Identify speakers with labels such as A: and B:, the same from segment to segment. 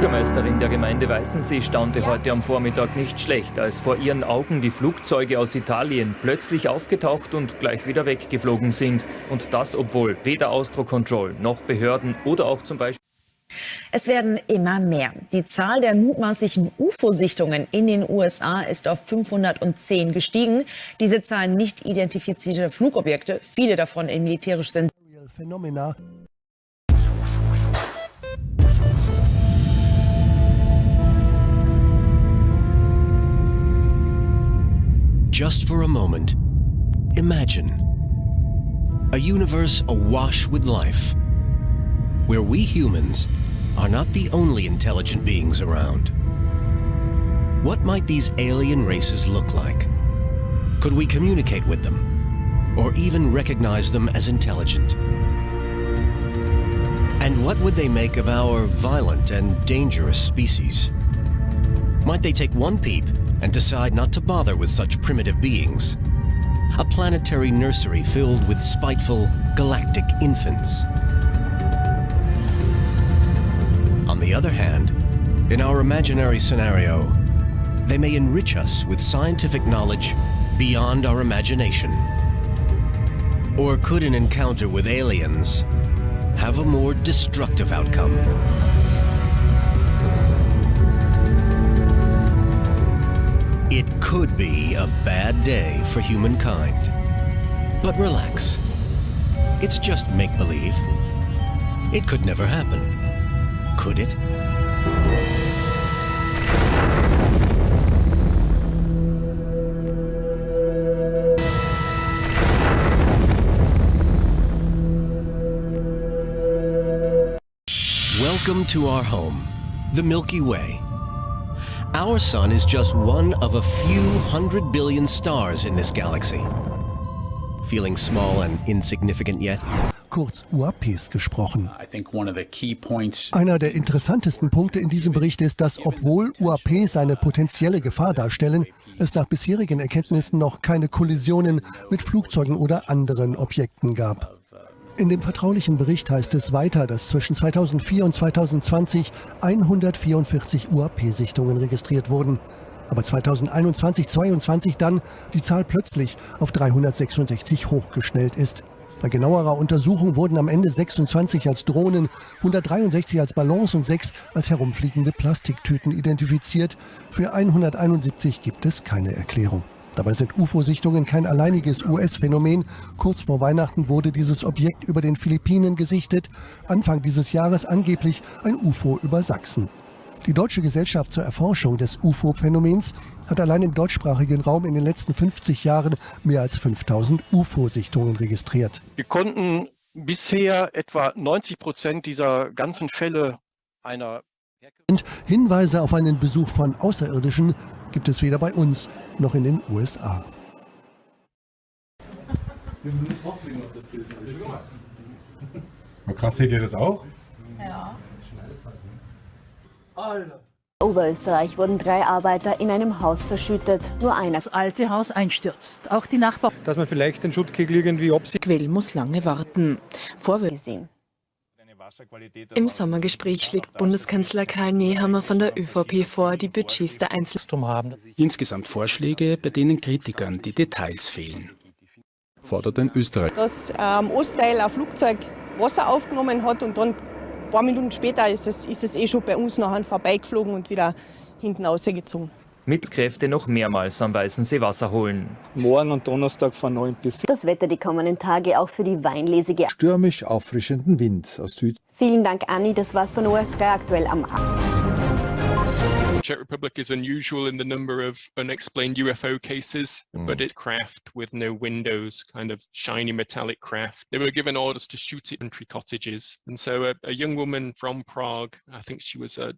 A: Bürgermeisterin der Gemeinde Weißensee staunte heute am Vormittag nicht schlecht, als vor ihren Augen die Flugzeuge aus Italien plötzlich aufgetaucht und gleich wieder weggeflogen sind. Und das, obwohl weder Austrocontrol noch Behörden oder auch zum Beispiel...
B: Es werden immer mehr. Die Zahl der mutmaßlichen UFO-Sichtungen in den USA ist auf 510 gestiegen. Diese zahlen nicht identifizierte Flugobjekte, viele davon in militärisch sensiblen Phänomena.
C: Just for a moment, imagine a universe awash with life, where we humans are not the only intelligent beings around. What might these alien races look like? Could we communicate with them, or even recognize them as intelligent? And what would they make of our violent and dangerous species? Might they take one peep and decide not to bother with such primitive beings? A planetary nursery filled with spiteful galactic infants. On the other hand, in our imaginary scenario, they may enrich us with scientific knowledge beyond our imagination. Or could an encounter with aliens have a more destructive outcome? It could be a bad day for humankind. But relax. It's just make-believe. It could never happen. Could it? Welcome to our home, the Milky Way. Our sun is just one of a few 100 billion stars in this galaxy. Feeling small and insignificant yet?
D: Kurz UAPs gesprochen. Einer der interessantesten Punkte in diesem Bericht ist, dass obwohl UAPs eine potenzielle Gefahr darstellen, es nach bisherigen Erkenntnissen noch keine Kollisionen mit Flugzeugen oder anderen Objekten gab. In dem vertraulichen Bericht heißt es weiter, dass zwischen 2004 und 2020 144 UAP-Sichtungen registriert wurden. Aber 2021-22 dann die Zahl plötzlich auf 366 hochgeschnellt ist. Bei genauerer Untersuchung wurden am Ende 26 als Drohnen, 163 als Ballons und 6 als herumfliegende Plastiktüten identifiziert. Für 171 gibt es keine Erklärung. Dabei sind UFO-Sichtungen kein alleiniges US-Phänomen. Kurz vor Weihnachten wurde dieses Objekt über den Philippinen gesichtet. Anfang dieses Jahres angeblich ein UFO über Sachsen. Die Deutsche Gesellschaft zur Erforschung des UFO-Phänomens hat allein im deutschsprachigen Raum in den letzten 50 Jahren mehr als 5000 UFO-Sichtungen registriert.
E: Wir konnten bisher etwa 90% dieser ganzen Fälle einer
D: Hinweise auf einen Besuch von Außerirdischen gibt es weder bei uns noch in den USA.
F: Oh, krass, seht ihr das auch?
G: Ja.
H: Oberösterreich wurden 3 Arbeiter in einem Haus verschüttet. Nur einer.
G: Das alte Haus einstürzt. Auch die Nachbarn.
I: Dass man vielleicht den Schuttkegel irgendwie absieht.
G: Quell muss lange warten.
H: Vorwürfe.
J: Im Sommergespräch schlägt Bundeskanzler Karl Nehammer von der ÖVP vor, die Budgets der Einzelnen
I: haben.
K: Insgesamt Vorschläge, bei denen Kritikern die Details fehlen.
L: Fordert ein Österreich.
M: Dass Ostteil ein Flugzeug Wasser aufgenommen hat und dann ein paar Minuten später ist es eh schon bei uns nachher vorbeigeflogen und wieder hinten rausgezogen.
A: Mit Kräfte noch mehrmals am Weißensee Wasser holen.
I: Morgen und Donnerstag von 9 bis...
H: Das Wetter die kommenden Tage auch für die Weinlese.
L: Stürmisch auffrischenden Wind aus Süd.
H: Vielen Dank, Anni. Das war's von OF3 aktuell am Markt.
N: The Czech Republic is unusual in the number of unexplained UFO cases, but it's craft with no windows, kind of shiny metallic craft. They were given orders to shoot it in country cottages. And so a young woman from Prague, I think she was a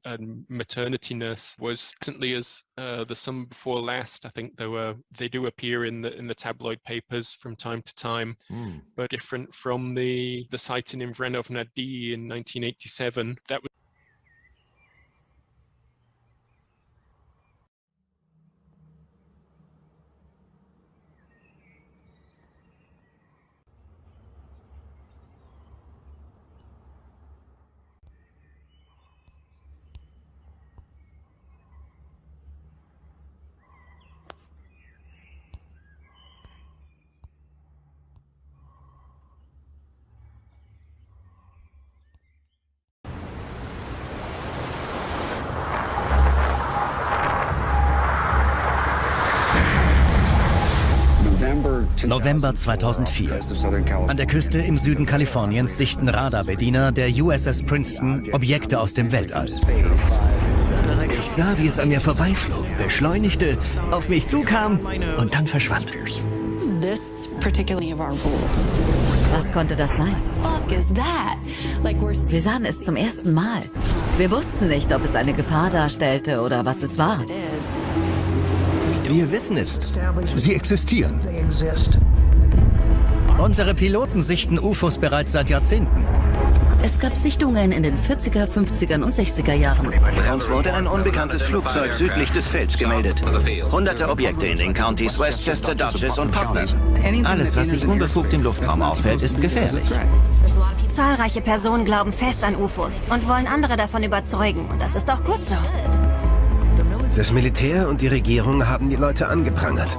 N: maternity nurse, was recently as the summer before last, I think they do appear in the tabloid papers from time to time, but different from the sighting in Vrenov nad Dee in 1987. That was
O: November 2004. An der Küste im Süden Kaliforniens sichten Radarbediener der USS Princeton Objekte aus dem Weltall.
P: Ich sah, wie es an mir vorbeiflog, beschleunigte, auf mich zukam und dann verschwand.
Q: Was konnte das sein? Wir sahen es zum ersten Mal. Wir wussten nicht, ob es eine Gefahr darstellte oder was es war.
P: Wir wissen es. Sie existieren.
O: Unsere Piloten sichten UFOs bereits seit Jahrzehnten.
Q: Es gab Sichtungen in den 40er, 50er und 60er Jahren.
P: Uns wurde ein unbekanntes Flugzeug südlich des Felds gemeldet. Hunderte Objekte in den Countys Westchester, Dutchess und Putnam. Alles, was sich unbefugt im Luftraum auffällt, ist gefährlich.
R: Zahlreiche Personen glauben fest an UFOs und wollen andere davon überzeugen. Und das ist auch gut so.
P: Das Militär und die Regierung haben die Leute angeprangert.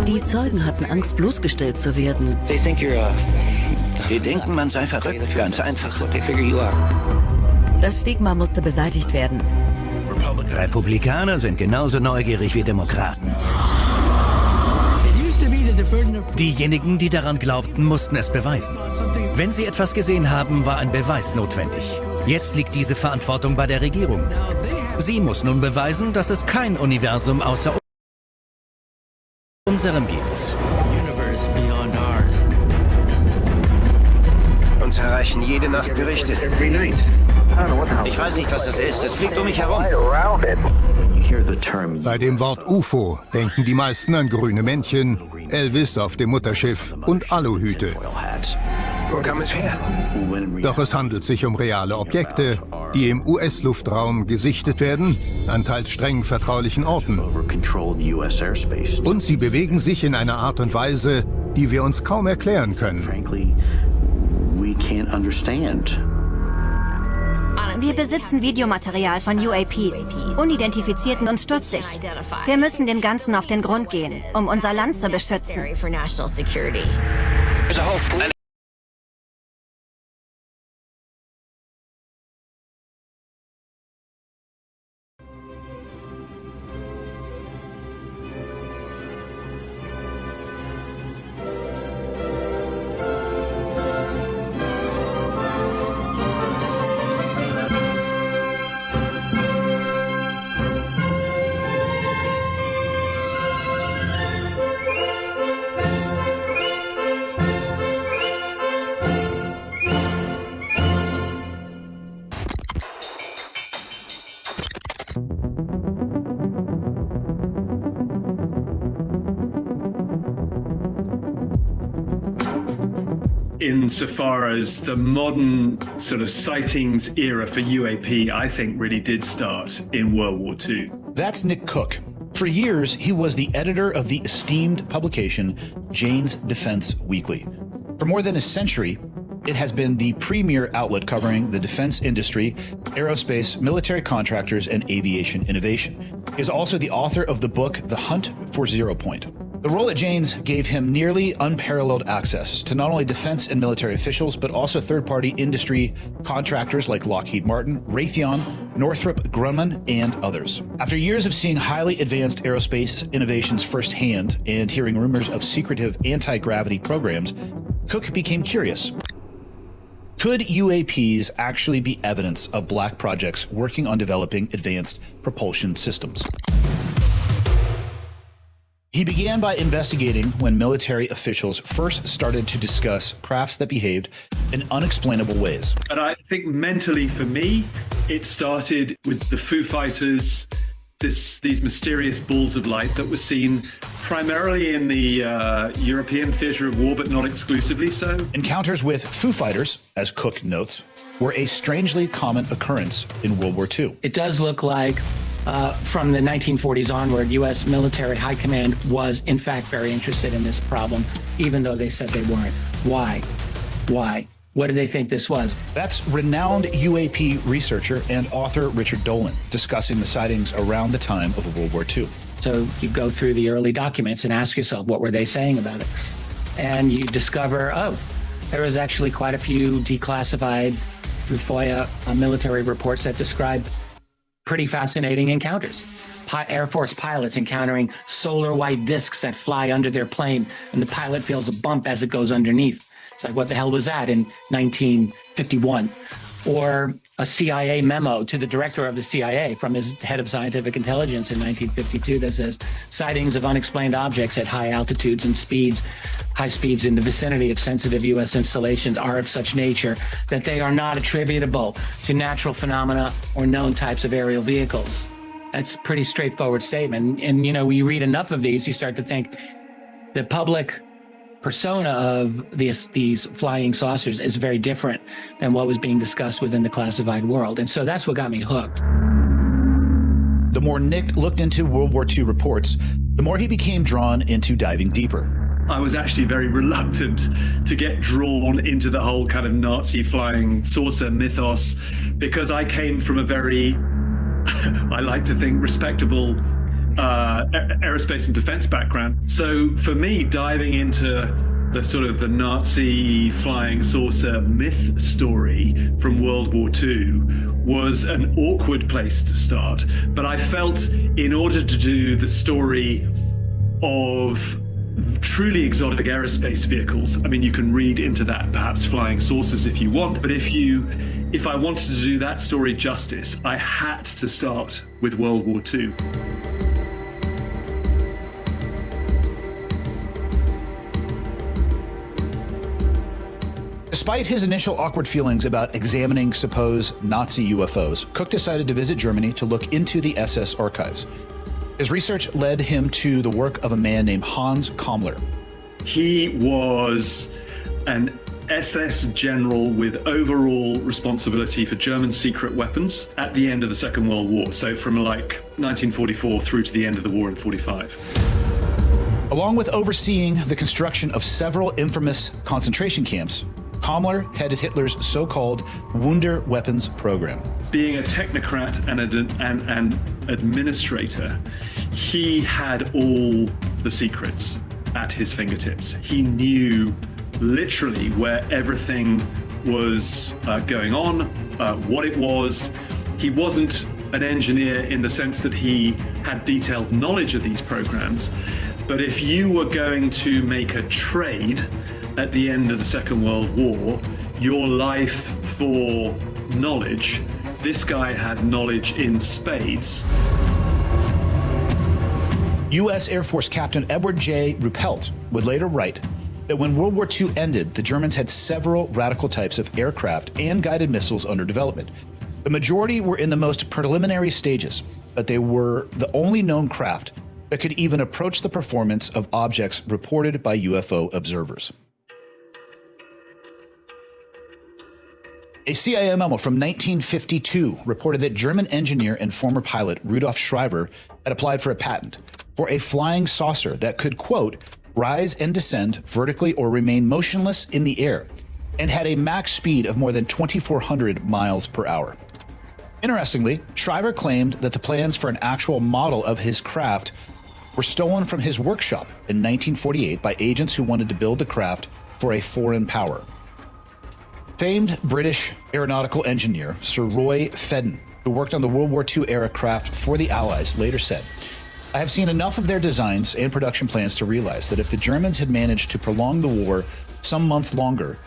Q: Die Zeugen hatten Angst, bloßgestellt zu werden.
P: Die denken, man sei verrückt. Ganz einfach.
Q: Das Stigma musste beseitigt werden.
P: Republikaner sind genauso neugierig wie Demokraten.
O: Diejenigen, die daran glaubten, mussten es beweisen. Wenn sie etwas gesehen haben, war ein Beweis notwendig. Jetzt liegt diese Verantwortung bei der Regierung. Sie muss nun beweisen, dass es kein Universum außer unserem gibt.
P: Uns erreichen jede Nacht Berichte. Ich weiß nicht, was das ist. Es fliegt um mich herum.
S: Bei dem Wort UFO denken die meisten an grüne Männchen, Elvis auf dem Mutterschiff und Aluhüte.
P: Wo kam es her?
S: Doch es handelt sich um reale Objekte, die im US-Luftraum gesichtet werden, an teils streng vertraulichen Orten. Und sie bewegen sich in einer Art und Weise, die wir uns kaum erklären können.
R: Wir besitzen Videomaterial von UAPs, unidentifizierten und stutzig. Wir müssen dem Ganzen auf den Grund gehen, um unser Land zu beschützen.
T: Insofar as the modern sort of sightings era for UAP, I think really did start in World War II.
U: That's Nick Cook. For years, he was the editor of the esteemed publication Jane's Defense Weekly. For more than a century, it has been the premier outlet covering the defense industry, aerospace, military contractors, and aviation innovation. He is also the author of the book The Hunt for Zero Point. The role at Jane's gave him nearly unparalleled access to not only defense and military officials, but also third-party industry contractors like Lockheed Martin, Raytheon, Northrop Grumman, and others. After years of seeing highly advanced aerospace innovations firsthand and hearing rumors of secretive anti-gravity programs, Cook became curious. Could UAPs actually be evidence of black projects working on developing advanced propulsion systems? He began by investigating when military officials first started to discuss crafts that behaved in unexplainable ways.
T: But I think mentally for me, it started with the Foo Fighters, these mysterious balls of light that were seen primarily in the European theater of war, but not exclusively so.
U: Encounters with Foo Fighters, as Cook notes, were a strangely common occurrence in World War II.
V: It does look like from the 1940s onward, U.S. military high command was, in fact, very interested in this problem, even though they said they weren't. Why? Why? What do they think this was?
U: That's renowned UAP researcher and author Richard Dolan discussing the sightings around the time of World War II.
V: So you go through the early documents and ask yourself, what were they saying about it? And you discover, oh, there was actually quite a few declassified through FOIA military reports that describe pretty fascinating encounters. Air Force pilots encountering solar white discs that fly under their plane, and the pilot feels a bump as it goes underneath. It's like, what the hell was that in 1951? Or a CIA memo to the director of the CIA from his head of scientific intelligence in 1952 that says sightings of unexplained objects at high altitudes and high speeds in the vicinity of sensitive U.S. installations are of such nature that they are not attributable to natural phenomena or known types of aerial vehicles. That's a pretty straightforward statement. And you know, when you read enough of these, you start to think the public persona of these flying saucers is very different than what was being discussed within the classified world. And so that's what got me hooked.
U: The more Nick looked into World War II reports, the more he became drawn into diving deeper.
T: I was actually very reluctant to get drawn into the whole kind of Nazi flying saucer mythos, because I came from a very, I like to think, respectable aerospace and defense background. So for me, diving into the sort of the Nazi flying saucer myth story from World War II was an awkward place to start. But I felt in order to do the story of truly exotic aerospace vehicles, I mean, you can read into that perhaps flying saucers if you want, but if I wanted to do that story justice, I had to start with World War II.
U: Despite his initial awkward feelings about examining supposed Nazi UFOs, Cook decided to visit Germany to look into the SS archives. His research led him to the work of a man named Hans Kammler.
T: He was an SS general with overall responsibility for German secret weapons at the end of the Second World War, so from like 1944 through to the end of the war in 45.
U: Along with overseeing the construction of several infamous concentration camps, Kammler headed Hitler's so-called Wunder Weapons program.
T: Being a technocrat and an administrator, he had all the secrets at his fingertips. He knew literally where everything was going on, what it was. He wasn't an engineer in the sense that he had detailed knowledge of these programs, but if you were going to make a trade at the end of the Second World War, your life for knowledge, this guy had knowledge in spades.
U: U.S. Air Force Captain Edward J. Ruppelt would later write that when World War II ended, the Germans had several radical types of aircraft and guided missiles under development. The majority were in the most preliminary stages, but they were the only known craft that could even approach the performance of objects reported by UFO observers. A CIA memo from 1952 reported that German engineer and former pilot Rudolf Schreiber had applied for a patent for a flying saucer that could, quote, rise and descend vertically or remain motionless in the air, and had a max speed of more than 2,400 miles per hour. Interestingly, Schreiber claimed that the plans for an actual model of his craft were stolen from his workshop in 1948 by agents who wanted to build the craft for a foreign power. Famed British aeronautical engineer Sir Roy Fedden, who worked on the World War II era craft for the Allies, later said, I have seen enough of their designs and production plans to realize that if the Germans had managed to prolong the war some months longer,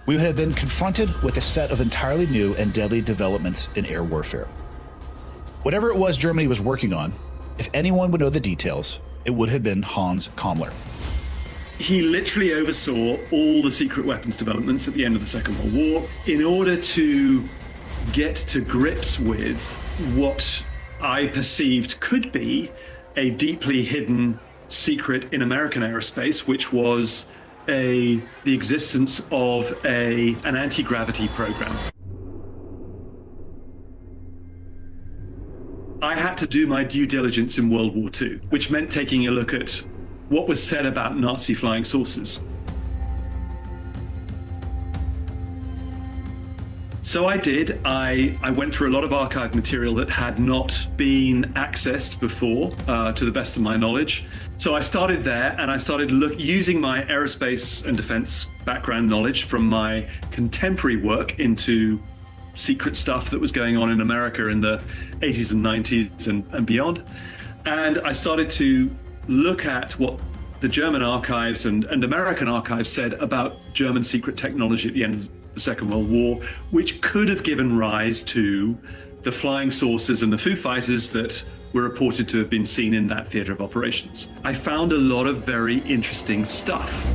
U: we would have been confronted with a set of entirely new and deadly developments in air warfare. Whatever it was Germany was working on, if anyone would know the details, it would have been Hans Kammler.
T: He literally oversaw all the secret weapons developments at the end of the Second World War in order to get to grips with what I perceived could be a deeply hidden secret in American aerospace, which was the existence of an anti-gravity program. I had to do my due diligence in World War II, which meant taking a look at what was said about Nazi flying saucers. So I did. I went through a lot of archived material that had not been accessed before, to the best of my knowledge. So I started there, and I started using my aerospace and defense background knowledge from my contemporary work into secret stuff that was going on in America in the 80s and 90s and beyond. And I started to look at what the German archives and American archives said about German secret technology at the end of the Second World War, which could have given rise to the flying saucers and the Foo Fighters that were reported to have been seen in that theatre of operations. I found a lot of very interesting stuff.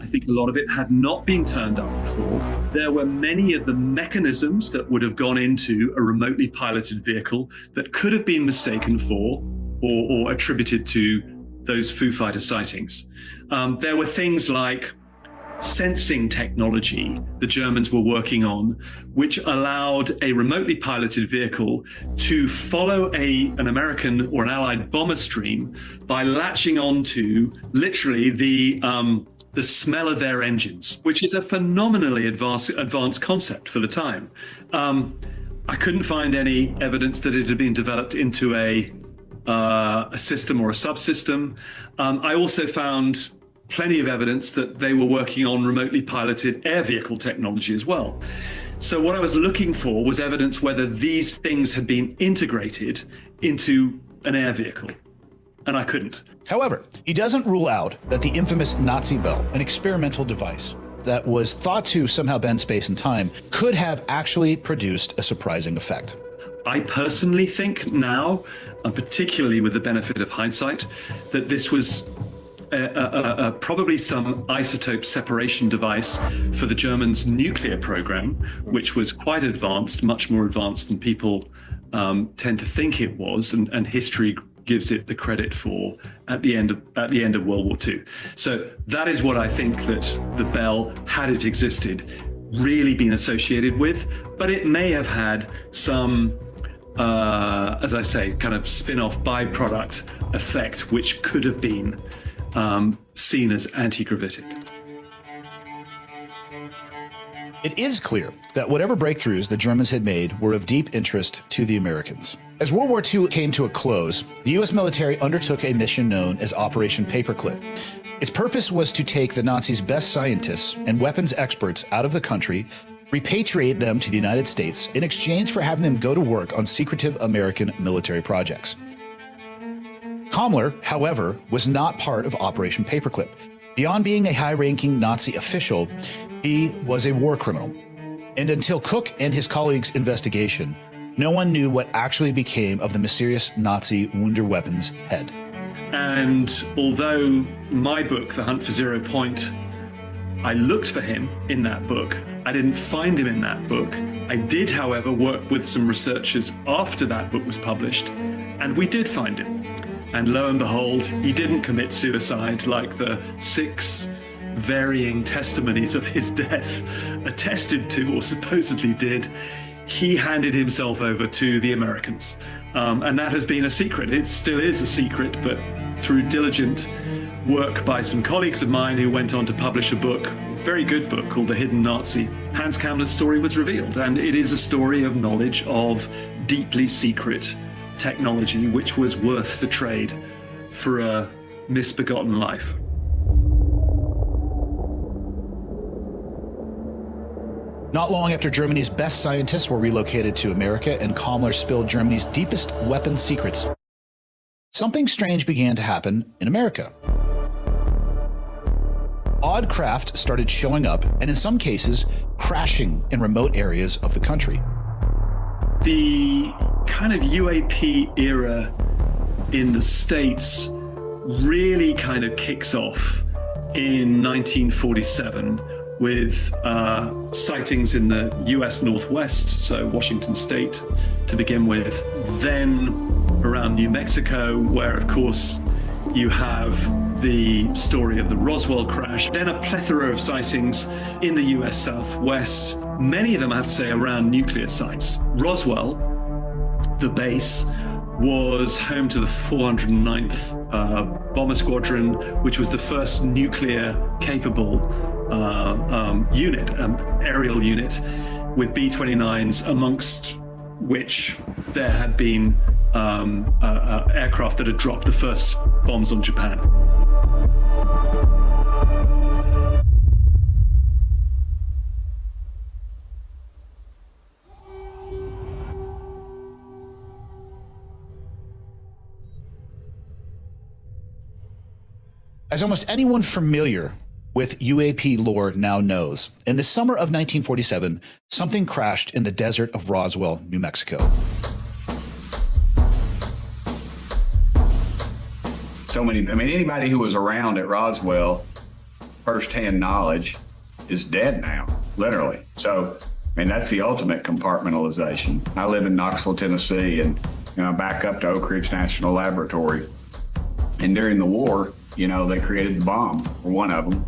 T: I think a lot of it had not been turned up before. There were many of the mechanisms that would have gone into a remotely piloted vehicle that could have been mistaken for or attributed to those Foo Fighter sightings. There were things like sensing technology the Germans were working on, which allowed a remotely piloted vehicle to follow an American or an Allied bomber stream by latching onto literally the smell of their engines, which is a phenomenally advanced concept for the time. I couldn't find any evidence that it had been developed into a system or a subsystem. I also found plenty of evidence that they were working on remotely piloted air vehicle technology as well. So what I was looking for was evidence whether these things had been integrated into an air vehicle, and I couldn't.
U: However, he doesn't rule out that the infamous Nazi bell, an experimental device that was thought to somehow bend space and time, could have actually produced a surprising effect.
T: I personally think now, and particularly with the benefit of hindsight, that this was probably some isotope separation device for the Germans' nuclear program, which was quite advanced, much more advanced than people tend to think it was, and history gives it the credit for at the end of World War II. So that is what I think that the bell, had it existed, really been associated with, but it may have had some, as I say, kind of spin-off byproduct effect, which could have been seen as anti-gravitic.
U: It is clear that whatever breakthroughs the Germans had made were of deep interest to the Americans. As World War II came to a close, the U.S. military undertook a mission known as Operation Paperclip. Its purpose was to take the Nazis' best scientists and weapons experts out of the country, repatriate them to the United States in exchange for having them go to work on secretive American military projects. Kammler, however, was not part of Operation Paperclip. Beyond being a high-ranking Nazi official, he was a war criminal. And until Cook and his colleagues' investigation, no one knew what actually became of the mysterious Nazi Wunderweapons head.
T: And although my book, The Hunt for Zero Point, I looked for him in that book, I didn't find him in that book. I did, however, work with some researchers after that book was published, and we did find him. And lo and behold, he didn't commit suicide like the 6 varying testimonies of his death attested to or supposedly did. He handed himself over to the Americans. And that has been a secret. It still is a secret, but through diligent work by some colleagues of mine who went on to publish a book, a very good book called The Hidden Nazi, Hans Kammler's story was revealed. And it is a story of knowledge of deeply secret technology, which was worth the trade for a misbegotten life.
U: Not long after Germany's best scientists were relocated to America and Kammler spilled Germany's deepest weapons secrets, something strange began to happen in America. Odd craft started showing up, and in some cases, crashing in remote areas of the country.
T: The kind of UAP era in the States really kind of kicks off in 1947 with sightings in the US Northwest, so Washington State to begin with, then around New Mexico, where of course you have the story of the Roswell crash, then a plethora of sightings in the US Southwest, many of them I have to say around nuclear sites. Roswell, the base, was home to the 409th Bomber Squadron, which was the first nuclear-capable unit, aerial unit, with B-29s, amongst which there had been aircraft that had dropped the first bombs on Japan.
U: As almost anyone familiar with UAP lore now knows, in the summer of 1947, something crashed in the desert of Roswell, New Mexico.
B: Anybody who was around at Roswell, firsthand knowledge, is dead now, literally. So, that's the ultimate compartmentalization. I live in Knoxville, Tennessee, and back up to Oak Ridge National Laboratory. And during the war, they created the bomb, or one of them.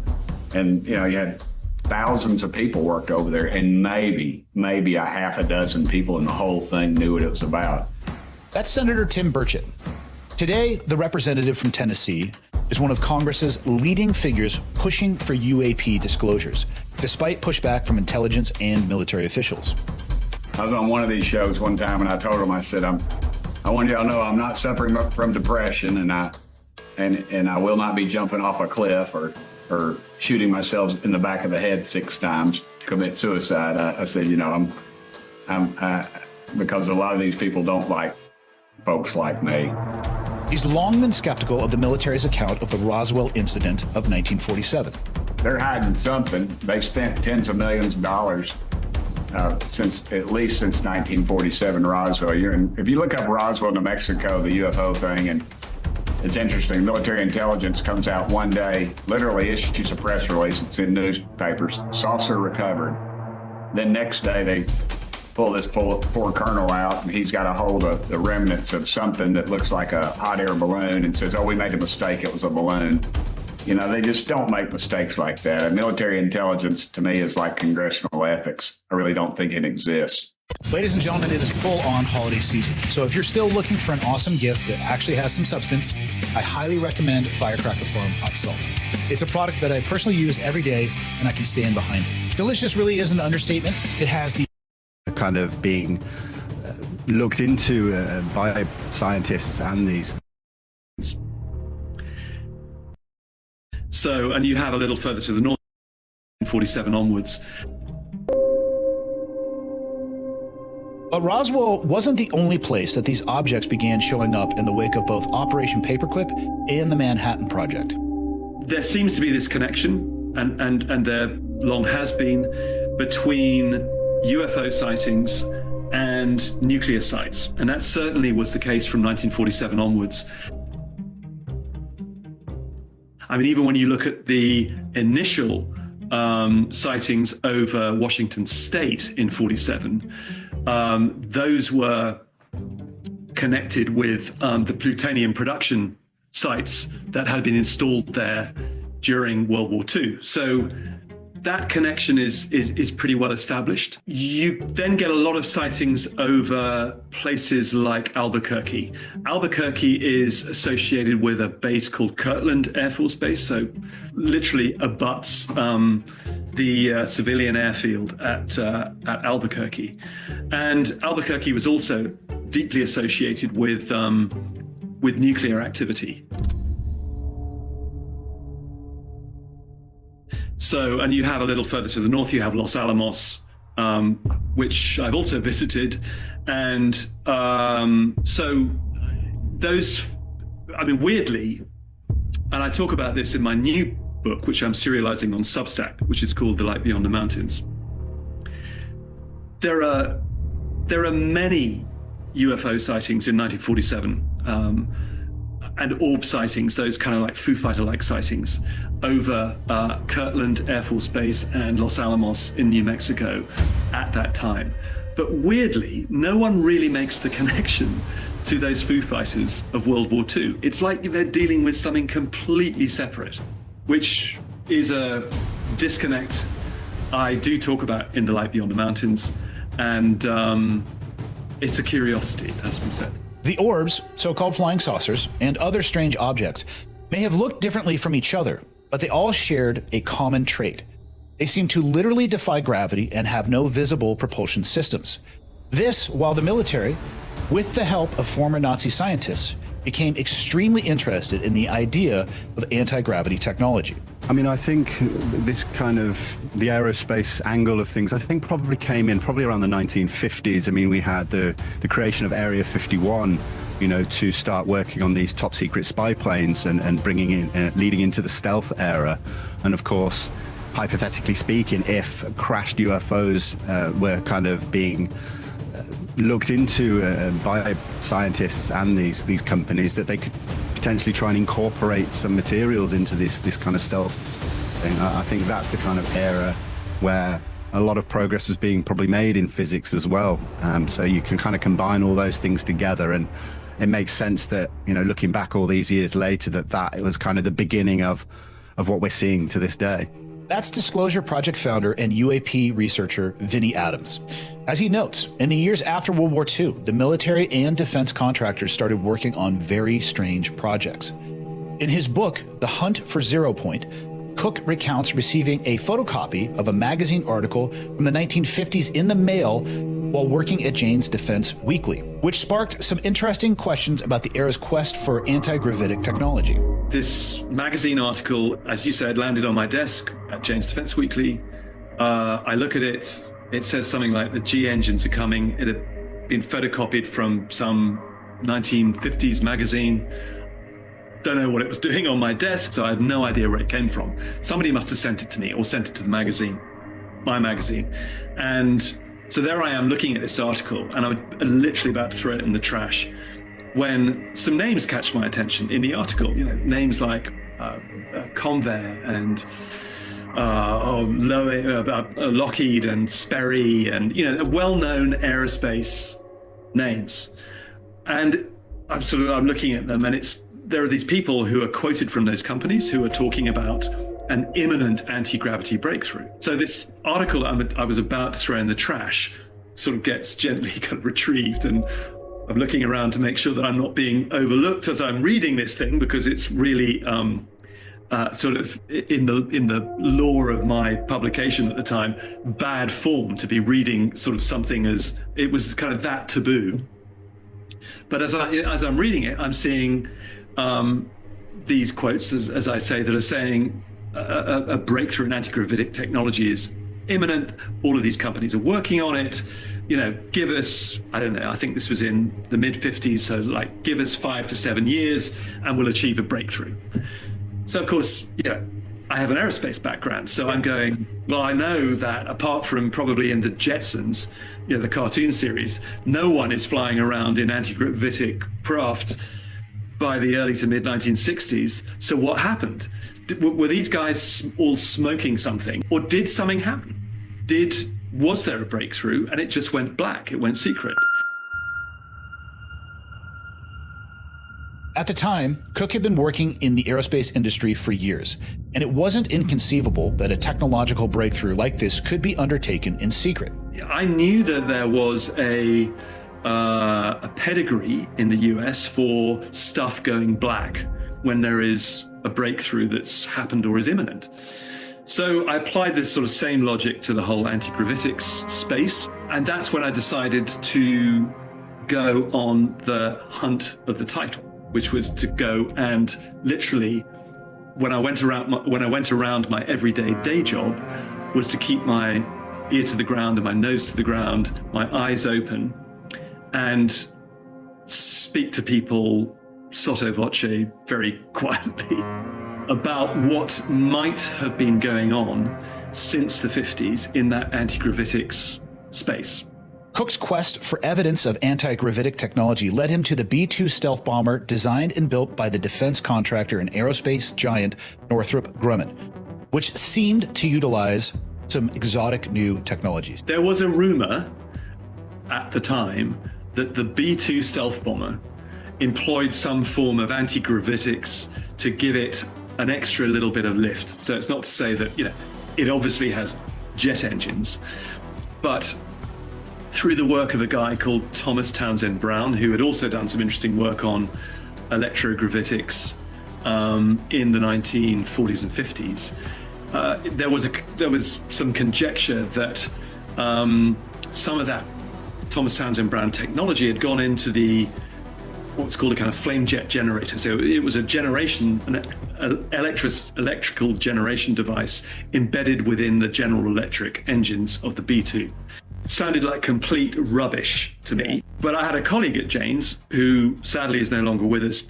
B: And, you had thousands of people worked over there, and maybe a half a dozen people in the whole thing knew what it was about.
U: That's Senator Tim Burchett. Today, the representative from Tennessee is one of Congress's leading figures pushing for UAP disclosures, despite pushback from intelligence and military officials.
B: I was on one of these shows one time, and I told him, I said, I want y'all to know I'm not suffering from depression, and I will not be jumping off a cliff or shooting myself in the back of the head 6 times to commit suicide. I said, because a lot of these people don't like folks like me.
U: He's long been skeptical of the military's account of the Roswell incident of 1947.
B: They're hiding something. They've spent tens of millions of dollars at least since 1947 Roswell. If you look up Roswell, New Mexico, the UFO thing, and it's interesting, military intelligence comes out one day, literally issues a press release, it's in newspapers, saucer recovered. Then next day they pull this poor colonel out, and he's got a hold of the remnants of something that looks like a hot air balloon and says, oh, we made a mistake, it was a balloon. They just don't make mistakes like that. And military intelligence, to me, is like congressional ethics. I really don't think it exists.
U: Ladies and gentlemen, it is full-on holiday season. So if you're still looking for an awesome gift that actually has some substance, I highly recommend Firecracker Farm Hot Salt. It's a product that I personally use every day, and I can stand behind it. Delicious really is an understatement. It has the
C: kind of being looked into by scientists and these.
T: So, and you have a little further to the north, 47 onwards.
U: But Roswell wasn't the only place that these objects began showing up in the wake of both Operation Paperclip and the Manhattan Project.
T: There seems to be this connection, and there long has been, between UFO sightings and nuclear sites. And that certainly was the case from 1947 onwards. Even when you look at the initial sightings over Washington State in 47, those were connected with the plutonium production sites that had been installed there during World War II. So that connection is pretty well established. You then get a lot of sightings over places like Albuquerque. Albuquerque is associated with a base called Kirtland Air Force Base, so literally abuts the civilian airfield at Albuquerque. And Albuquerque was also deeply associated with nuclear activity. So, and you have a little further to the north, you have Los Alamos, which I've also visited. And so those, weirdly, and I talk about this in my new book, which I'm serializing on Substack, which is called The Light Beyond the Mountains. There are many UFO sightings in 1947, and orb sightings, those kind of like Foo Fighter-like sightings, over Kirtland Air Force Base and Los Alamos in New Mexico at that time. But weirdly, no one really makes the connection to those Foo Fighters of World War II. It's like they're dealing with something completely separate, which is a disconnect I do talk about in The Light Beyond the Mountains, and it's a curiosity, as we said.
U: The orbs, so-called flying saucers, and other strange objects may have looked differently from each other, but they all shared a common trait. They seem to literally defy gravity and have no visible propulsion systems. This, while the military, with the help of former Nazi scientists, became extremely interested in the idea of anti-gravity technology.
C: I think this kind of the aerospace angle of things, I think probably came in probably around the 1950s. We had the creation of Area 51 to start working on these top secret spy planes and bringing in, leading into the stealth era. And of course, hypothetically speaking, if crashed UFOs were kind of being looked into by scientists and these companies, that they could potentially try and incorporate some materials into this kind of stealth thing. I think that's the kind of era where a lot of progress was being probably made in physics as well. So you can kind of combine all those things together, and it makes sense that, looking back all these years later, that it was kind of the beginning of what we're seeing to this day.
U: That's Disclosure Project founder and UAP researcher Vinnie Adams. As he notes, in the years after World War II, the military and defense contractors started working on very strange projects. In his book, The Hunt for Zero Point, Cook recounts receiving a photocopy of a magazine article from the 1950s in the mail while working at Jane's Defense Weekly, which sparked some interesting questions about the era's quest for anti-gravitic technology.
T: This magazine article, as you said, landed on my desk at Jane's Defense Weekly. I look at it, it says something like the G engines are coming. It had been photocopied from some 1950s magazine. Don't know what it was doing on my desk, so I have no idea where it came from. Somebody must have sent it to me or sent it to the magazine, my magazine. And so there I am looking at this article, and I'm literally about to throw it in the trash when some names catch my attention in the article. Names like Convair and Lockheed and Sperry, and well-known aerospace names. And I'm looking at them, and there are these people who are quoted from those companies who are talking about an imminent anti-gravity breakthrough. So this article I was about to throw in the trash sort of gets gently kind of retrieved, and I'm looking around to make sure that I'm not being overlooked as I'm reading this thing, because it's really sort of in the lore of my publication at the time, bad form to be reading sort of something as it was kind of that taboo. But as I'm reading it, I'm seeing these quotes, as I say, that are saying a breakthrough in anti-gravitic technology is imminent. All of these companies are working on it. Give us, I don't know, I think this was in the mid-50s, so give us 5 to 7 years and we'll achieve a breakthrough. So of course, I have an aerospace background, so I'm going, well, I know that apart from probably in the Jetsons, the cartoon series, no one is flying around in anti-gravitic craft by the early to mid 1960s. So what happened? Were these guys all smoking something, or did something happen? Was there a breakthrough and it just went black? It went secret.
U: At the time, Cook had been working in the aerospace industry for years, and it wasn't inconceivable that a technological breakthrough like this could be undertaken in secret.
T: I knew that there was a pedigree in the US for stuff going black when there is a breakthrough that's happened or is imminent. So I applied this sort of same logic to the whole anti-gravitics space, and that's when I decided to go on the hunt of the title, which was to go and literally, when I went around my everyday day job, was to keep my ear to the ground and my nose to the ground, my eyes open, and speak to people sotto voce, very quietly, about what might have been going on since the 50s in that anti-gravitics space.
U: Cook's quest for evidence of anti-gravitic technology led him to the B-2 stealth bomber designed and built by the defense contractor and aerospace giant Northrop Grumman, which seemed to utilize some exotic new technologies.
T: There was a rumor at the time that the B-2 stealth bomber employed some form of anti-gravitics to give it an extra little bit of lift. So it's not to say that, it obviously has jet engines, but through the work of a guy called Thomas Townsend Brown, who had also done some interesting work on electrogravitics in the 1940s and 50s, there was some conjecture that some of that Thomas Townsend Brown technology had gone into what's called a kind of flame jet generator. So it was an electrical generation device embedded within the General Electric engines of the B-2. sounded like complete rubbish to me. But I had a colleague at Janes who sadly is no longer with us,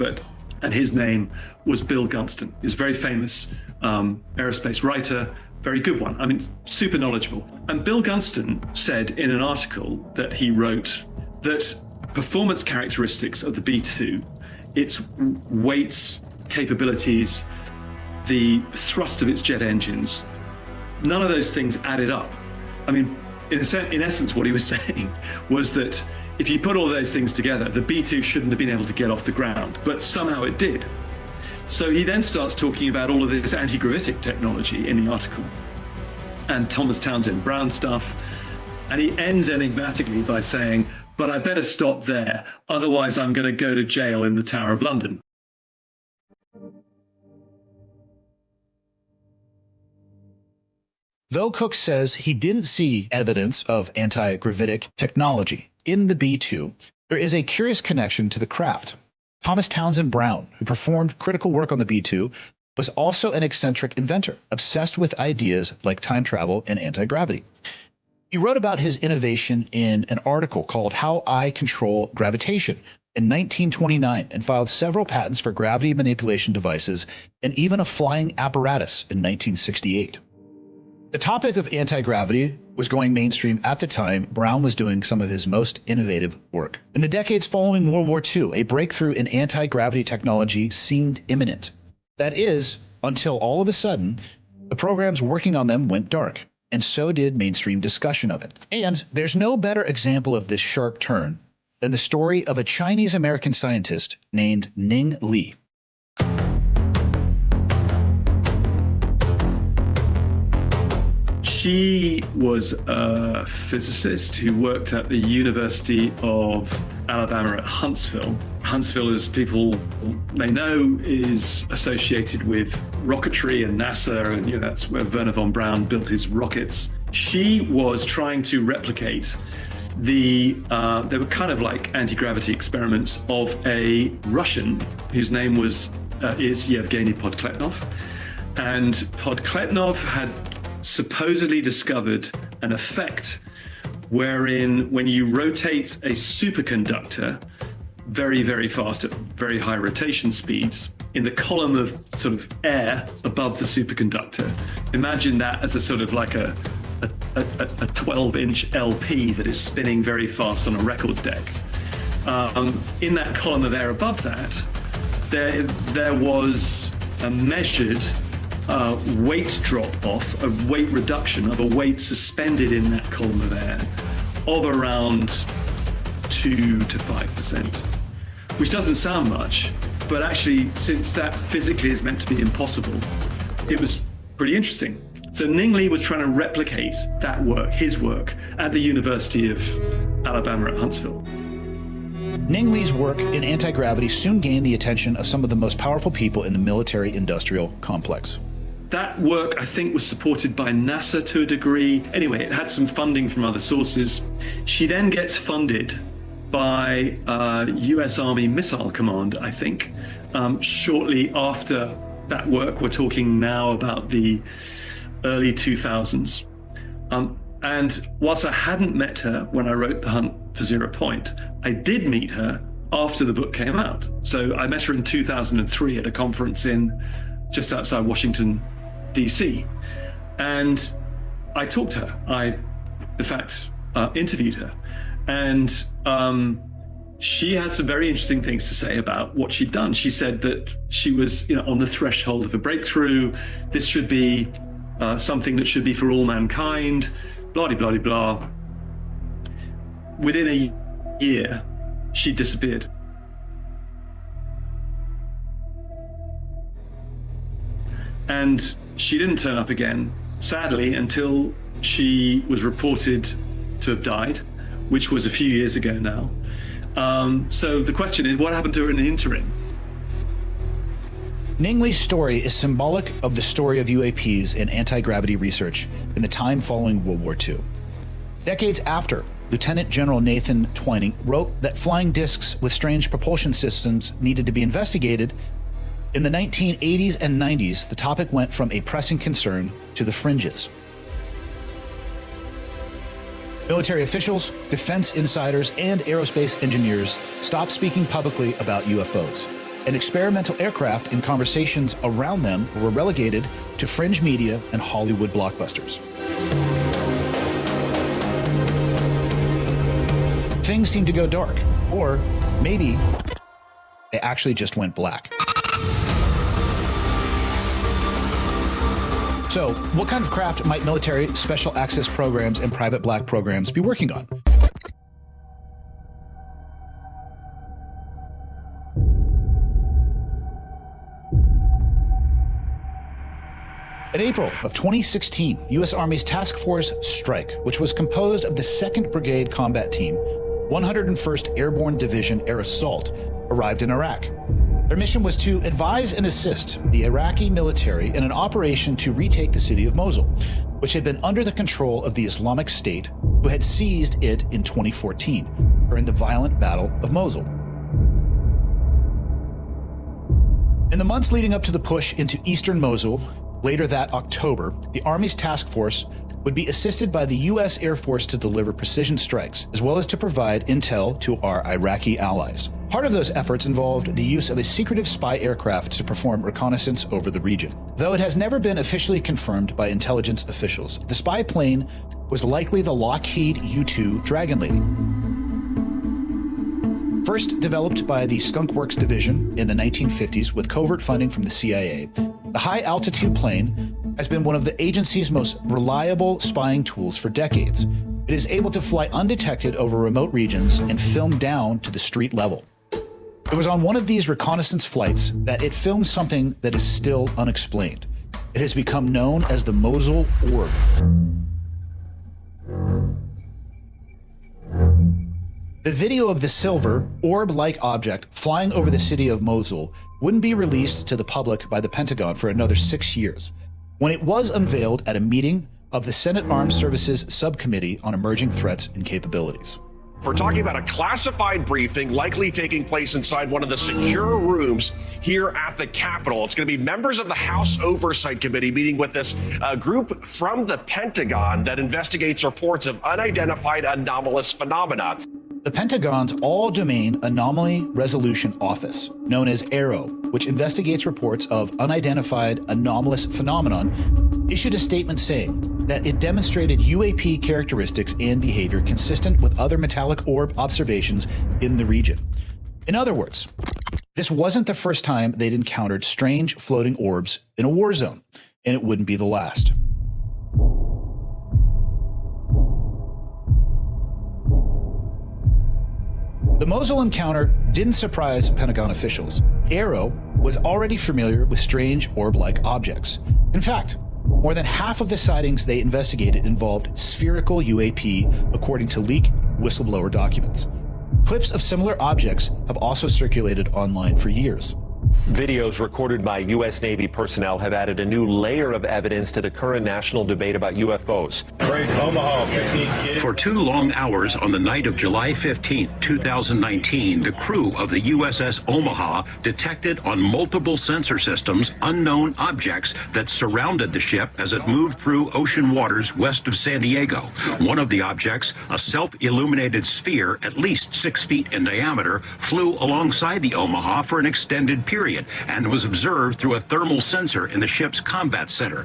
T: and his name was Bill Gunston. He was a very famous aerospace writer, very good one. I mean, super knowledgeable. And Bill Gunston said in an article that he wrote that performance characteristics of the B-2, its weights, capabilities, the thrust of its jet engines, none of those things added up. I mean, in essence, what he was saying was that if you put all those things together, the B-2 shouldn't have been able to get off the ground, but somehow it did. So he then starts talking about all of this anti-gravitic technology in the article and Thomas Townsend Brown stuff. And he ends enigmatically by saying, but I better stop there, otherwise I'm going to go to jail in the Tower of London.
U: Though Cook says he didn't see evidence of anti-gravitic technology in the B-2, there is a curious connection to the craft. Thomas Townsend Brown, who performed critical work on the B-2, was also an eccentric inventor, obsessed with ideas like time travel and anti-gravity. He wrote about his innovation in an article called How I Control Gravitation in 1929 and filed several patents for gravity manipulation devices and even a flying apparatus in 1968. The topic of anti-gravity was going mainstream at the time Brown was doing some of his most innovative work. In the decades following World War II, a breakthrough in anti-gravity technology seemed imminent. That is, until all of a sudden, the programs working on them went dark, and so did mainstream discussion of it. And there's no better example of this sharp turn than the story of a Chinese-American scientist named Ning Li.
T: She was a physicist who worked at the University of Alabama at Huntsville. Huntsville, as people may know, is associated with rocketry and NASA, and that's where Wernher von Braun built his rockets. She was trying to replicate they were kind of like anti-gravity experiments of a Russian whose name is Yevgeny Podkletnov. And Podkletnov had supposedly discovered an effect wherein when you rotate a superconductor very, very fast at very high rotation speeds in the column of sort of air above the superconductor, imagine that as a sort of like a 12-inch LP that is spinning very fast on a record deck. In that column of air above that, there was a measured weight drop-off, a weight reduction of a weight suspended in that column of air of around 2 to 5%, which doesn't sound much, but actually, since that physically is meant to be impossible, it was pretty interesting. So Ning Li was trying to replicate that work, his work, at the University of Alabama at Huntsville.
U: Ning Li's work in anti-gravity soon gained the attention of some of the most powerful people in the military-industrial complex.
T: That work, I think, was supported by NASA to a degree. Anyway, it had some funding from other sources. She then gets funded by US Army Missile Command, I think, shortly after that work. We're talking now about the early 2000s. And whilst I hadn't met her when I wrote The Hunt for 0 Point, I did meet her after the book came out. So I met her in 2003 at a conference in just outside Washington, DC. And I talked to her. I, in fact, interviewed her. And she had some very interesting things to say about what she'd done. She said that she was on the threshold of a breakthrough. This should be something that should be for all mankind, blah-de-blah-de-blah. Within a year, she disappeared. And she didn't turn up again, sadly, until she was reported to have died, which was a few years ago now. So the question is, what happened to her in the interim?
U: Ning Li's story is symbolic of the story of UAPs and anti-gravity research in the time following World War II. Decades after, Lieutenant General Nathan Twining wrote that flying discs with strange propulsion systems needed to be investigated. In the 1980s and 90s, the topic went from a pressing concern to the fringes. Military officials, defense insiders, and aerospace engineers stopped speaking publicly about UFOs. And experimental aircraft and conversations around them were relegated to fringe media and Hollywood blockbusters. Things seemed to go dark, or maybe they actually just went black. So, what kind of craft might military special access programs and private black programs be working on? In April of 2016, U.S. Army's Task Force Strike, which was composed of the 2nd Brigade Combat Team, 101st Airborne Division Air Assault, arrived in Iraq. Their mission was to advise and assist the Iraqi military in an operation to retake the city of Mosul, which had been under the control of the Islamic State, who had seized it in 2014 during the violent Battle of Mosul. In the months leading up to the push into eastern Mosul, later that October, the Army's task force would be assisted by the U.S. Air Force to deliver precision strikes, as well as to provide intel to our Iraqi allies. Part of those efforts involved the use of a secretive spy aircraft to perform reconnaissance over the region. Though it has never been officially confirmed by intelligence officials, the spy plane was likely the Lockheed U-2 Dragon Lady. First developed by the Skunk Works division in the 1950s with covert funding from the CIA, the high-altitude plane has been one of the agency's most reliable spying tools for decades. It is able to fly undetected over remote regions and film down to the street level. It was on one of these reconnaissance flights that it filmed something that is still unexplained. It has become known as the Mosul Orb. The video of the silver, orb-like object flying over the city of Mosul wouldn't be released to the public by the Pentagon for another 6 years, when it was unveiled at a meeting of the Senate Armed Services Subcommittee on Emerging Threats and Capabilities.
D: We're talking about a classified briefing likely taking place inside one of the secure rooms here at the Capitol. It's going to be members of the House Oversight Committee meeting with this group from the Pentagon that investigates reports of unidentified anomalous phenomena.
U: The Pentagon's All-Domain Anomaly Resolution Office, known as AARO, which investigates reports of unidentified anomalous phenomenon, issued a statement saying that it demonstrated UAP characteristics and behavior consistent with other metallic orb observations in the region. In other words, this wasn't the first time they'd encountered strange floating orbs in a war zone, and it wouldn't be the last. The Mosul encounter didn't surprise Pentagon officials. AARO was already familiar with strange orb-like objects. In fact, more than half of the sightings they investigated involved spherical UAP, according to leaked whistleblower documents. Clips of similar objects have also circulated online for years.
E: Videos recorded by U.S. Navy personnel have added a new layer of evidence to the current national debate about UFOs.
W: For 2 long hours on the night of July 15, 2019, the crew of the USS Omaha detected on multiple sensor systems unknown objects that surrounded the ship as it moved through ocean waters west of San Diego. One of the objects, a self-illuminated sphere at least 6 feet in diameter, flew alongside the Omaha for an extended period and was observed through a thermal sensor in the ship's combat center.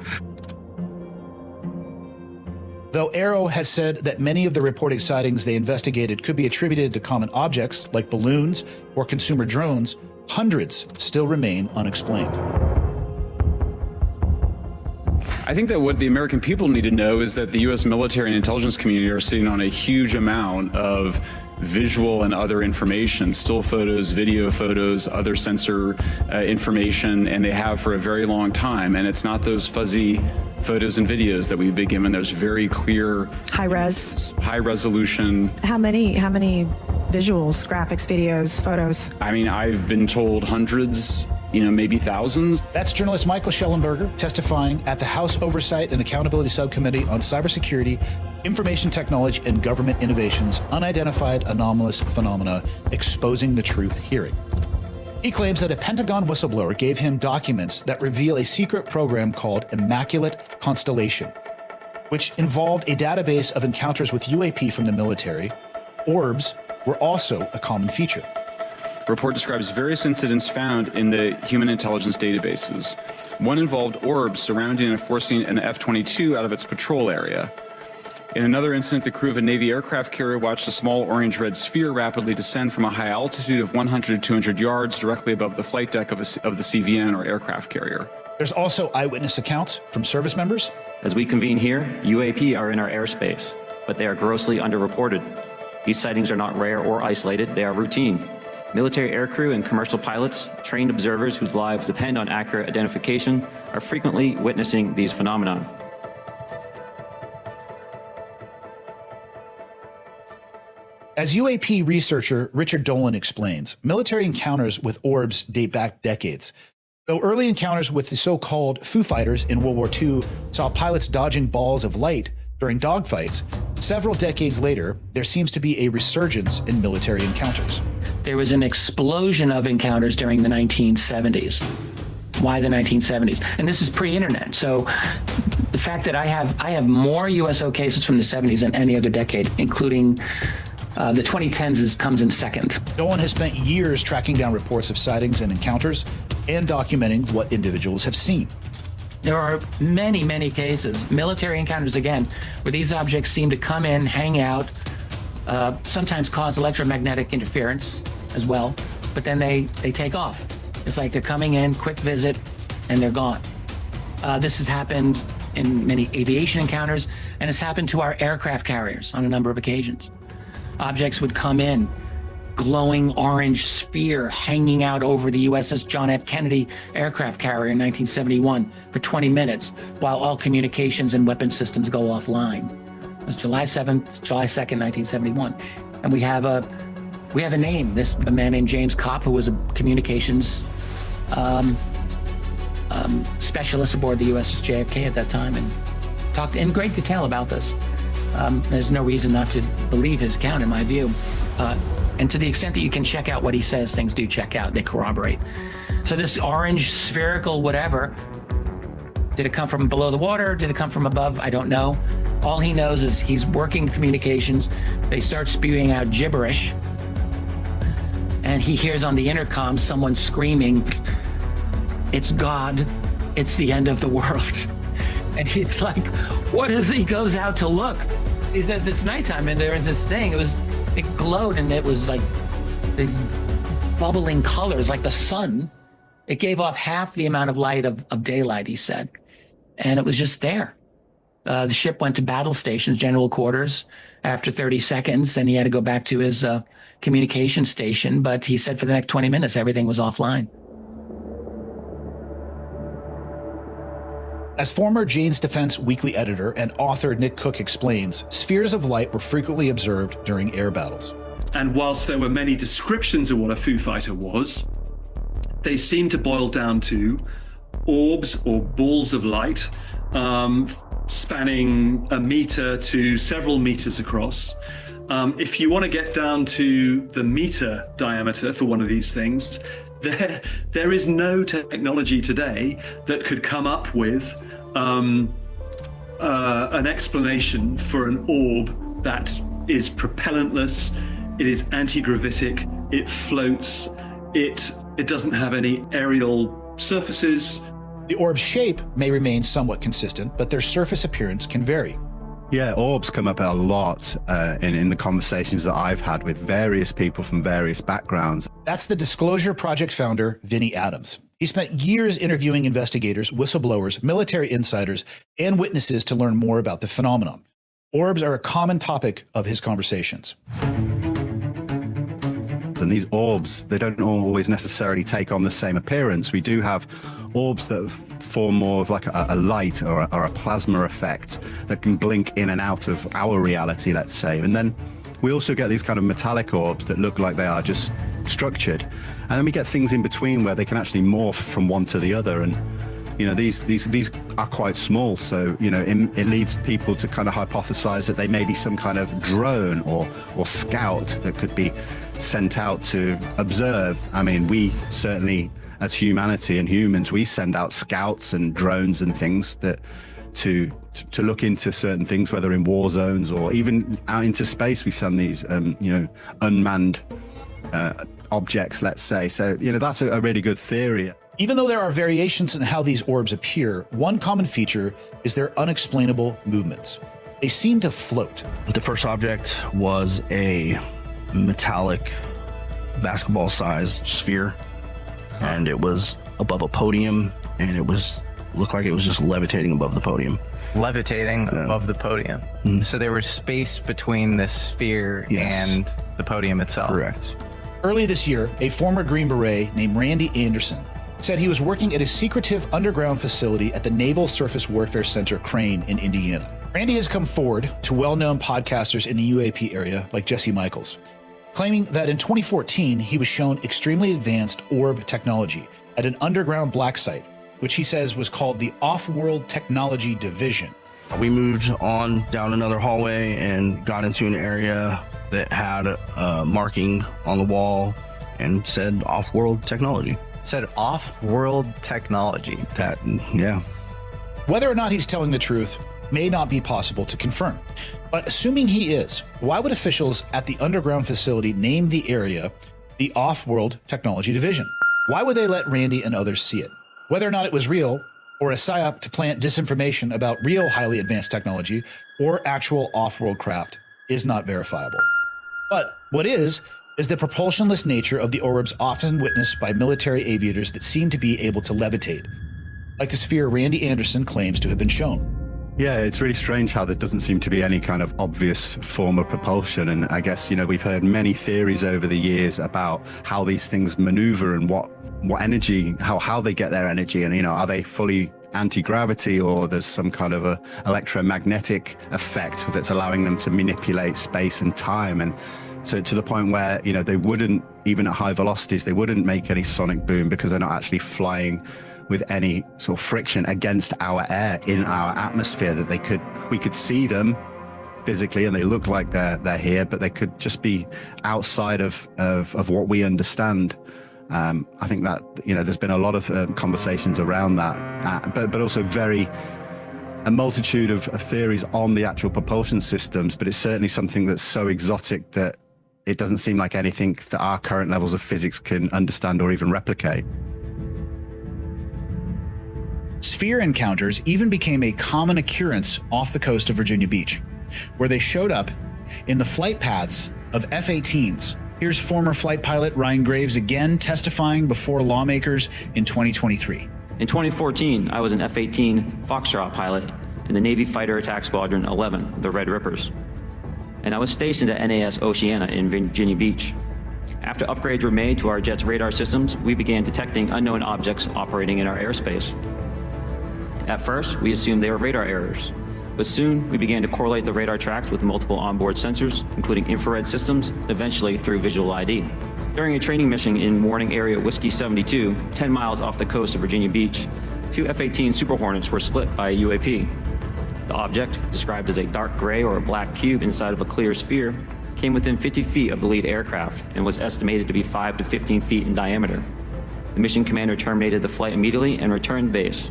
U: Though AARO has said that many of the reported sightings they investigated could be attributed to common objects like balloons or consumer drones, hundreds still remain unexplained.
X: I think that what the American people need to know is that the U.S. military and intelligence community are sitting on a huge amount of visual and other information, still photos, video photos, other sensor information, and they have for a very long time. And it's not those fuzzy photos and videos that we've been given. There's very clear, high resolution.
Y: How many visuals, graphics, videos, photos?
X: I mean, I've been told hundreds, maybe thousands.
U: That's journalist Michael Schellenberger testifying at the House Oversight and Accountability Subcommittee on Cybersecurity, Information Technology, and Government Innovations, Unidentified Anomalous Phenomena, Exposing the Truth hearing. He claims that a Pentagon whistleblower gave him documents that reveal a secret program called Immaculate Constellation. which involved a database of encounters with UAP from the military, orbs were also a common feature.
X: The report describes various incidents found in the human intelligence databases. One involved orbs surrounding and forcing an F-22 out of its patrol area. In another incident, the crew of a Navy aircraft carrier watched a small orange-red sphere rapidly descend from a high altitude of 100 to 200 yards directly above the flight deck of the CVN or aircraft carrier.
U: There's also eyewitness accounts from service members.
F: As we convene here, UAP are in our airspace, but they are grossly underreported. These sightings are not rare or isolated, they are routine. Military aircrew and commercial pilots, trained observers whose lives depend on accurate identification, are frequently witnessing these phenomena.
U: As UAP researcher Richard Dolan explains, military encounters with orbs date back decades. Though early encounters with the so-called Foo Fighters in World War II saw pilots dodging balls of light during dogfights, several decades later, there seems to be a resurgence in military encounters.
V: There was an explosion of encounters during the 1970s. Why the 1970s? And this is pre-internet. So the fact that I have more USO cases from the 70s than any other decade, including the 2010s comes in second.
U: Dolan has spent years tracking down reports of sightings and encounters and documenting what individuals have seen.
V: There are many, many cases, military encounters again, where these objects seem to come in, hang out, sometimes cause electromagnetic interference as well, but then they take off. It's like they're coming in, quick visit, and they're gone. This has happened in many aviation encounters, and it's happened to our aircraft carriers on a number of occasions. Objects would come in, glowing orange sphere hanging out over the USS John F. Kennedy aircraft carrier in 1971 for 20 minutes while all communications and weapon systems go offline. It was July 7th, July 2nd, 1971. And we have a name, a man named James Kopp, who was a communications specialist aboard the USS JFK at that time, and talked in great detail about this. There's no reason not to believe his account, in my view. And to the extent that you can check out what he says, things do check out, they corroborate. So this orange, spherical, whatever, did it come from below the water? Did it come from above? I don't know. All he knows is he's working communications. They start spewing out gibberish. And he hears on the intercom someone screaming, "It's God, it's the end of the world." And he's like, what is it? He goes out to look. He says it's nighttime and there is this thing. It glowed and it was like these bubbling colors like the sun. It gave off half the amount of light of daylight, he said. And it was just there. The ship went to battle stations, general quarters, after 30 seconds, and he had to go back to his communication station. But he said for the next 20 minutes, everything was offline.
U: As former Jane's Defense Weekly editor and author Nick Cook explains, spheres of light were frequently observed during air battles.
T: And whilst there were many descriptions of what a Foo Fighter was, they seem to boil down to orbs or balls of light spanning a meter to several meters across. If you want to get down to the meter diameter for one of these things, there is no technology today that could come up with an explanation for an orb that is propellantless, it is anti-gravitic, it floats, it doesn't have any aerial surfaces.
U: The orb's shape may remain somewhat consistent, but their surface appearance can vary.
C: Yeah, orbs come up a lot in the conversations that I've had with various people from various backgrounds.
U: That's the Disclosure Project founder, Vinnie Adams. He spent years interviewing investigators, whistleblowers, military insiders, and witnesses to learn more about the phenomenon. Orbs are a common topic of his conversations.
C: And these orbs, they don't always necessarily take on the same appearance. We do have orbs that form more of like a light or a plasma effect that can blink in and out of our reality, let's say. And then we also get these kind of metallic orbs that look like they are just structured. And then we get things in between where they can actually morph from one to the other. And, you know, these are quite small. So, you know, it leads people to kind of hypothesize that they may be some kind of drone or scout that could be sent out to observe. I mean, we certainly, as humanity and humans, we send out scouts and drones and things that to look into certain things, whether in war zones or even out into space. We send these, unmanned objects, let's say. So, that's a really good theory.
U: Even though there are variations in how these orbs appear, one common feature is their unexplainable movements. They seem to float.
A: The first object was a metallic basketball-sized sphere, and it was above a podium, and it looked like it was just levitating above the podium.
G: Levitating above the podium. So there was space between the sphere and the podium itself.
A: Correct.
U: Early this year, a former Green Beret named Randy Anderson said he was working at a secretive underground facility at the Naval Surface Warfare Center, Crane, in Indiana. Randy has come forward to well-known podcasters in the UAP area, like Jesse Michaels, claiming that in 2014, he was shown extremely advanced orb technology at an underground black site, which he says was called the Off-World Technology Division.
A: We moved on down another hallway and got into an area that had a marking on the wall and said off-world technology.
G: It said off-world technology.
U: Whether or not he's telling the truth may not be possible to confirm. But assuming he is, why would officials at the underground facility name the area the Off-World Technology Division? Why would they let Randy and others see it? Whether or not it was real, or a psyop to plant disinformation about real highly advanced technology or actual off-world craft, is not verifiable. But what is the propulsionless nature of the orbs often witnessed by military aviators that seem to be able to levitate, like the sphere Randy Anderson claims to have been shown.
C: Yeah, it's really strange how there doesn't seem to be any kind of obvious form of propulsion. And I guess, we've heard many theories over the years about how these things maneuver and what energy, how they get their energy. And, are they fully anti-gravity, or there's some kind of a electromagnetic effect that's allowing them to manipulate space and time. And so to the point where, they wouldn't, even at high velocities, they wouldn't make any sonic boom because they're not actually flying with any sort of friction against our air in our atmosphere, that we could see them physically and they look like they're here, but they could just be outside of what we understand. I think that, there's been a lot of conversations around that, but also a multitude of theories on the actual propulsion systems, but it's certainly something that's so exotic that it doesn't seem like anything that our current levels of physics can understand or even replicate.
U: Sphere encounters even became a common occurrence off the coast of Virginia Beach, where they showed up in the flight paths of F-18s. Here's former flight pilot Ryan Graves again testifying before lawmakers in 2023.
F: In 2014, I was an F-18 Foxtrot pilot in the Navy Fighter Attack Squadron 11, the Red Rippers. And I was stationed at NAS Oceana in Virginia Beach. After upgrades were made to our jet's radar systems, we began detecting unknown objects operating in our airspace. At first, we assumed they were radar errors, but soon we began to correlate the radar tracks with multiple onboard sensors, including infrared systems, eventually through visual ID. During a training mission in Warning Area Whiskey 72, 10 miles off the coast of Virginia Beach, two F-18 Super Hornets were split by a UAP. The object, described as a dark gray or a black cube inside of a clear sphere, came within 50 feet of the lead aircraft and was estimated to be 5 to 15 feet in diameter. The mission commander terminated the flight immediately and returned base.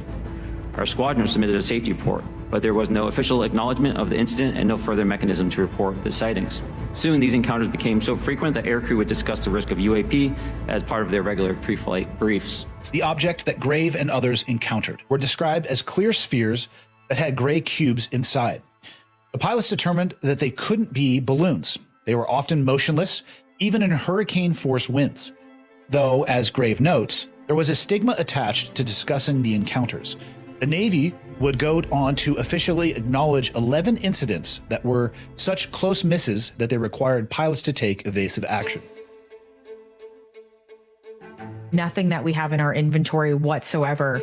F: Our squadron submitted a safety report, but there was no official acknowledgement of the incident and no further mechanism to report the sightings. Soon, these encounters became so frequent that aircrew would discuss the risk of UAP as part of their regular pre-flight briefs.
U: The object that Grave and others encountered were described as clear spheres that had gray cubes inside. The pilots determined that they couldn't be balloons. They were often motionless, even in hurricane-force winds. Though, as Grave notes, there was a stigma attached to discussing the encounters. The Navy would go on to officially acknowledge 11 incidents that were such close misses that they required pilots to take evasive action.
J: Nothing that we have in our inventory whatsoever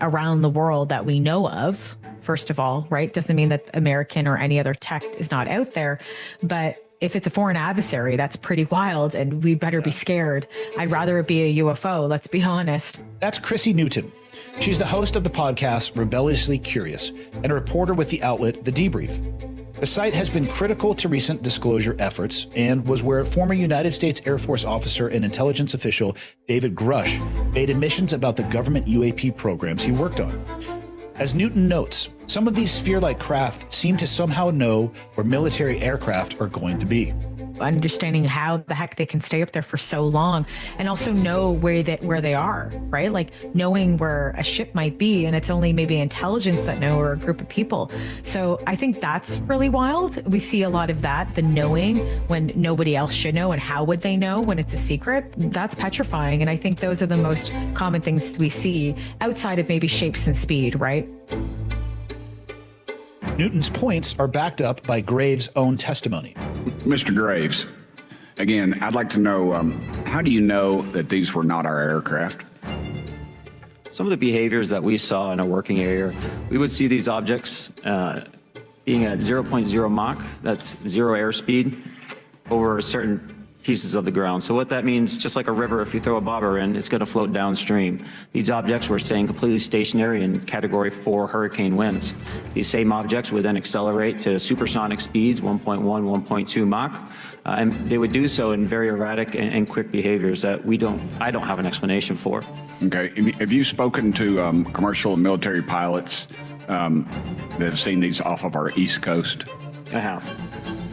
J: around the world that we know of, first of all, right? Doesn't mean that American or any other tech is not out there, but if it's a foreign adversary, that's pretty wild and we better be scared. I'd rather it be a UFO, let's be honest.
U: That's Chrissy Newton. She's the host of the podcast Rebelliously Curious and a reporter with the outlet The Debrief. The site has been critical to recent disclosure efforts and was where former United States Air Force officer and intelligence official David Grush made admissions about the government UAP programs he worked on. As Newton notes, some of these sphere-like craft seem to somehow know where military aircraft are going to be.
J: Understanding how the heck they can stay up there for so long and also know where they are, right? Like knowing where a ship might be, and it's only maybe intelligence that know, or a group of people. So I think that's really wild. We see a lot of that, the knowing when nobody else should know, and how would they know when it's a secret? That's petrifying. And I think those are the most common things we see outside of maybe shapes and speed, right?
U: Newton's points are backed up by Graves' own testimony.
B: Mr. Graves, again, I'd like to know, how do you know that these were not our aircraft?
F: Some of the behaviors that we saw in a working area, we would see these objects being at 0.0 Mach, that's 0 airspeed, over certain pieces of the ground. So what that means, just like a river, if you throw a bobber in, it's going to float downstream. These objects were staying completely stationary in Category 4 hurricane winds. These same objects would then accelerate to supersonic speeds, 1.1, 1.2 Mach, and they would do so in very erratic and quick behaviors that I don't have an explanation for.
B: Okay, have you spoken to commercial and military pilots that have seen these off of our East Coast?
F: I have.